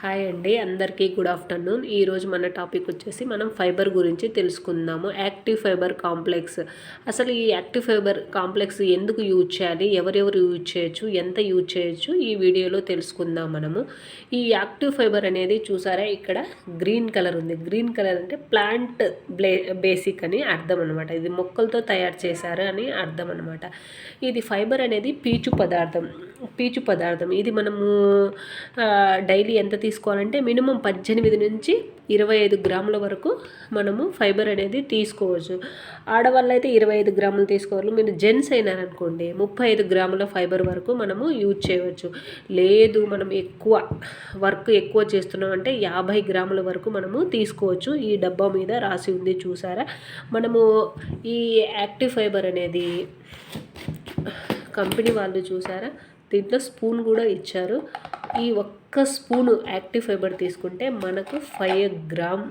Hi అండి, అందరికీ good afternoon. ఈరోజు మన టాపిక్ వచ్చేసి మనం ఫైబర్ గురించి తెలుసుకుందాము. Active fiber complex. అసలు ఈ యాక్టివ్ ఫైబర్ కాంప్లెక్స్ ఎందుకు యూజ్ చేయాలి, ఎవరెవరు యూజ్ చేయొచ్చు, ఎంత యూజ్ చేయొచ్చు, ఈ వీడియోలో తెలుసుకుందాం మనము. ఈ యాక్టివ్ ఫైబర్ అనేది చూసారా, ఇక్కడ గ్రీన్ కలర్ ఉంది. గ్రీన్ కలర్ అంటే ప్లాంట్ బేసిక్ అని అర్థం అనమాట. ఇది మొక్కలతో తయారు చేశారు అని అర్థం అనమాట. ఇది ఫైబర్ అనేది పీచు పదార్థం. ఇది మనము డైలీ ఎంత తీసుకోవాలంటే మినిమం 18 నుంచి 25 గ్రాముల వరకు మనము ఫైబర్ అనేది తీసుకోవచ్చు. ఆడవాళ్ళు అయితే 25 గ్రాములు తీసుకోవాలి. మీరు జెంట్స్ అయినారనుకోండి 35 గ్రాముల ఫైబర్ వరకు మనము యూజ్ చేయవచ్చు. లేదు మనం ఎక్కువ చేస్తున్నాం అంటే 50 గ్రాముల వరకు మనము తీసుకోవచ్చు. ఈ డబ్బా మీద రాసి ఉంది చూసారా. మనము ఈ యాక్టివ్ ఫైబర్ అనేది కంపెనీ వాళ్ళు చూసారా, దీంట్లో స్పూన్ కూడా ఇచ్చారు. ఈ ఒక్క స్పూను యాక్టివ్ ఫైబర్ తీసుకుంటే మనకు 5 గ్రామ్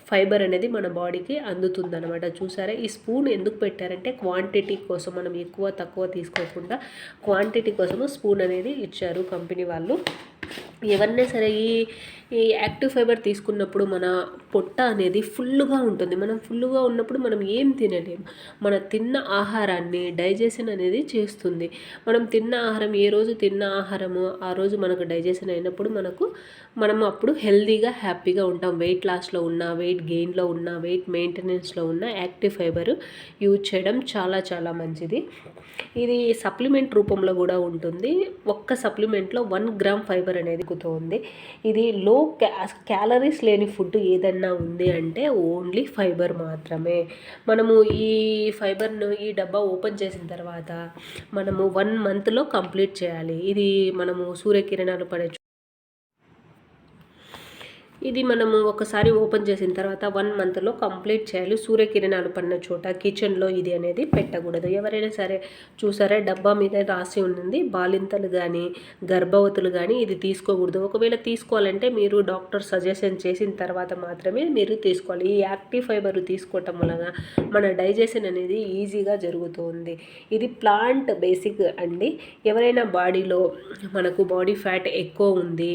ఫైబర్ అనేది మన బాడీకి అందుతుందన్నమాట. చూసారా, ఈ స్పూన్ ఎందుకు పెట్టారంటే క్వాంటిటీ కోసం, మనం ఎక్కువ తక్కువ తీసుకోకుండా క్వాంటిటీ కోసము స్పూన్ అనేది ఇచ్చారు కంపెనీ వాళ్ళు. ఎవరైనా సరే ఈ యాక్టివ్ ఫైబర్ తీసుకున్నప్పుడు మన పొట్ట అనేది ఫుల్గా ఉంటుంది. మనం ఫుల్గా ఉన్నప్పుడు మనం ఏం తినలేము. మన తిన్న ఆహారాన్ని డైజెషన్ అనేది చేస్తుంది. మనం తిన్న ఆహారం, ఏ రోజు తిన్న ఆహారము ఆ రోజు మనకు డైజెషన్ అయినప్పుడు మనం అప్పుడు హెల్తీగా హ్యాపీగా ఉంటాం. వెయిట్ లాస్లో ఉన్న, వెయిట్ గెయిన్లో ఉన్న, వెయిట్ మెయింటెనెన్స్లో ఉన్న యాక్టివ్ ఫైబర్ యూజ్ చేయడం చాలా చాలా మంచిది. ఇది సప్లిమెంట్ రూపంలో కూడా ఉంటుంది. ఒక్క సప్లిమెంట్లో 1 గ్రామ్ ఫైబర్ అనేది ఉంది. ఇది లో క్యాలరీస్ లేని ఫుడ్ ఏదన్నా ఉంది అంటే ఓన్లీ ఫైబర్ మాత్రమే. మనము ఈ ఫైబర్ను, ఈ డబ్బా ఓపెన్ చేసిన తర్వాత మనము 1 మంత్లో కంప్లీట్ చేయాలి. ఇది మనము సూర్యకిరణాలు పడే, ఇది మనము ఒకసారి ఓపెన్ చేసిన తర్వాత 1 మంత్లో కంప్లీట్ చేయాలి. సూర్యకిరణాలు పడిన చోట కిచెన్లో ఇది అనేది పెట్టకూడదు. ఎవరైనా సరే చూసారా, డబ్బా మీద రాసి ఉంది బాలింతలు కానీ గర్భవతులు కానీ ఇది తీసుకోకూడదు. ఒకవేళ తీసుకోవాలంటే మీరు డాక్టర్ సజెషన్ చేసిన తర్వాత మాత్రమే మీరు తీసుకోవాలి. ఈ యాక్టివ్ ఫైబర్ తీసుకోవటం వలన మన డైజెషన్ అనేది ఈజీగా జరుగుతుంది. ఇది ప్లాంట్ బేసిక్ అండి. ఎవరైనా బాడీలో మనకు బాడీ ఫ్యాట్ ఎక్కువ ఉంది,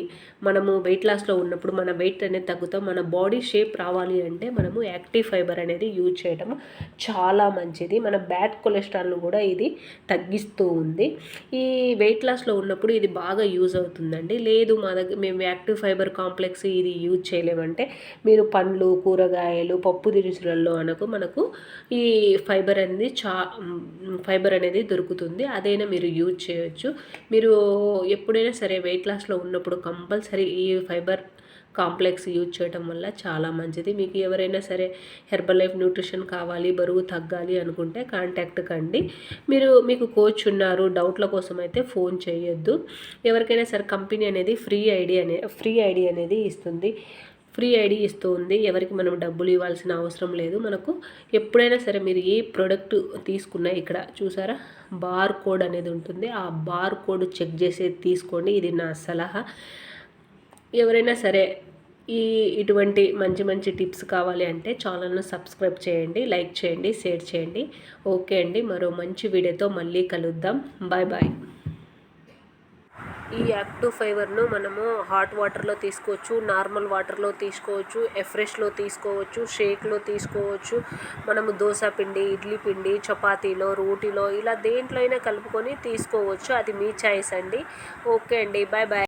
మనము వెయిట్ లాస్లో ఉన్నప్పుడు మన వెయిట్ అనేది తగ్గుతాం, మన బాడీ షేప్ రావాలి అంటే మనము యాక్టివ్ ఫైబర్ అనేది యూజ్ చేయడం చాలా మంచిది. మన బ్యాడ్ కొలెస్ట్రాల్ను కూడా ఇది తగ్గిస్తూ ఉంది. ఈ వెయిట్ లాస్లో ఉన్నప్పుడు ఇది బాగా యూజ్ అవుతుందండి. లేదు మా దగ్గర మేము యాక్టివ్ ఫైబర్ కాంప్లెక్స్ ఇది యూజ్ చేయలేమంటే మీరు పండ్లు, కూరగాయలు, పప్పు దినుసులలో మనకు ఈ ఫైబర్ అనేది దొరుకుతుంది. అదైనా మీరు యూజ్ చేయొచ్చు. మీరు ఎప్పుడైనా సరే వెయిట్ లాస్లో ఉన్నప్పుడు కంపల్సరీ ఈ ఫైబర్ కాంప్లెక్స్ యూజ్ చేయడం వల్ల చాలా మంచిది. మీకు ఎవరైనా సరే హెర్బల్ లైఫ్ న్యూట్రిషన్ కావాలి, బరువు తగ్గాలి అనుకుంటే కాంటాక్ట్ కండి. మీకు కోచ్ ఉన్నారు, డౌట్ల కోసం అయితే ఫోన్ చేయొద్దు. ఎవరికైనా సరే కంపెనీ అనేది ఫ్రీ ఐడి అనేది ఇస్తుంది. ఫ్రీ ఐడి ఇస్తుంది. ఎవరికి మనం డబ్బులు ఇవ్వాల్సిన అవసరం లేదు. మనకు ఎప్పుడైనా సరే మీరు ఏ ప్రోడక్ట్ తీసుకున్నా ఇక్కడ చూసారా బార్ కోడ్ అనేది ఉంటుంది. ఆ బార్ కోడ్ చెక్ చేసి తీసుకోండి. ఇది నా సలహా. ఎవరైనా సరే ఇటువంటి మంచి టిప్స్ కావాలి అంటే ఛానల్ను సబ్స్క్రైబ్ చేయండి, లైక్ చేయండి, షేర్ చేయండి. ఓకే అండి, మరో మంచి వీడియోతో మళ్ళీ కలుద్దాం. బాయ్. ఈ యాక్టివ్ ఫైబర్ను మనము హాట్ వాటర్లో తీసుకోవచ్చు, నార్మల్ వాటర్లో తీసుకోవచ్చు, ఎఫ్రెష్లో తీసుకోవచ్చు, షేక్లో తీసుకోవచ్చు. మనము దోశ పిండి, ఇడ్లీ పిండి, చపాతీలో, రోటీలో ఇలా దేంట్లో అయినా కలుపుకొని తీసుకోవచ్చు. అది మీ చాయిస్ అండి. ఓకే అండి, బాయ్.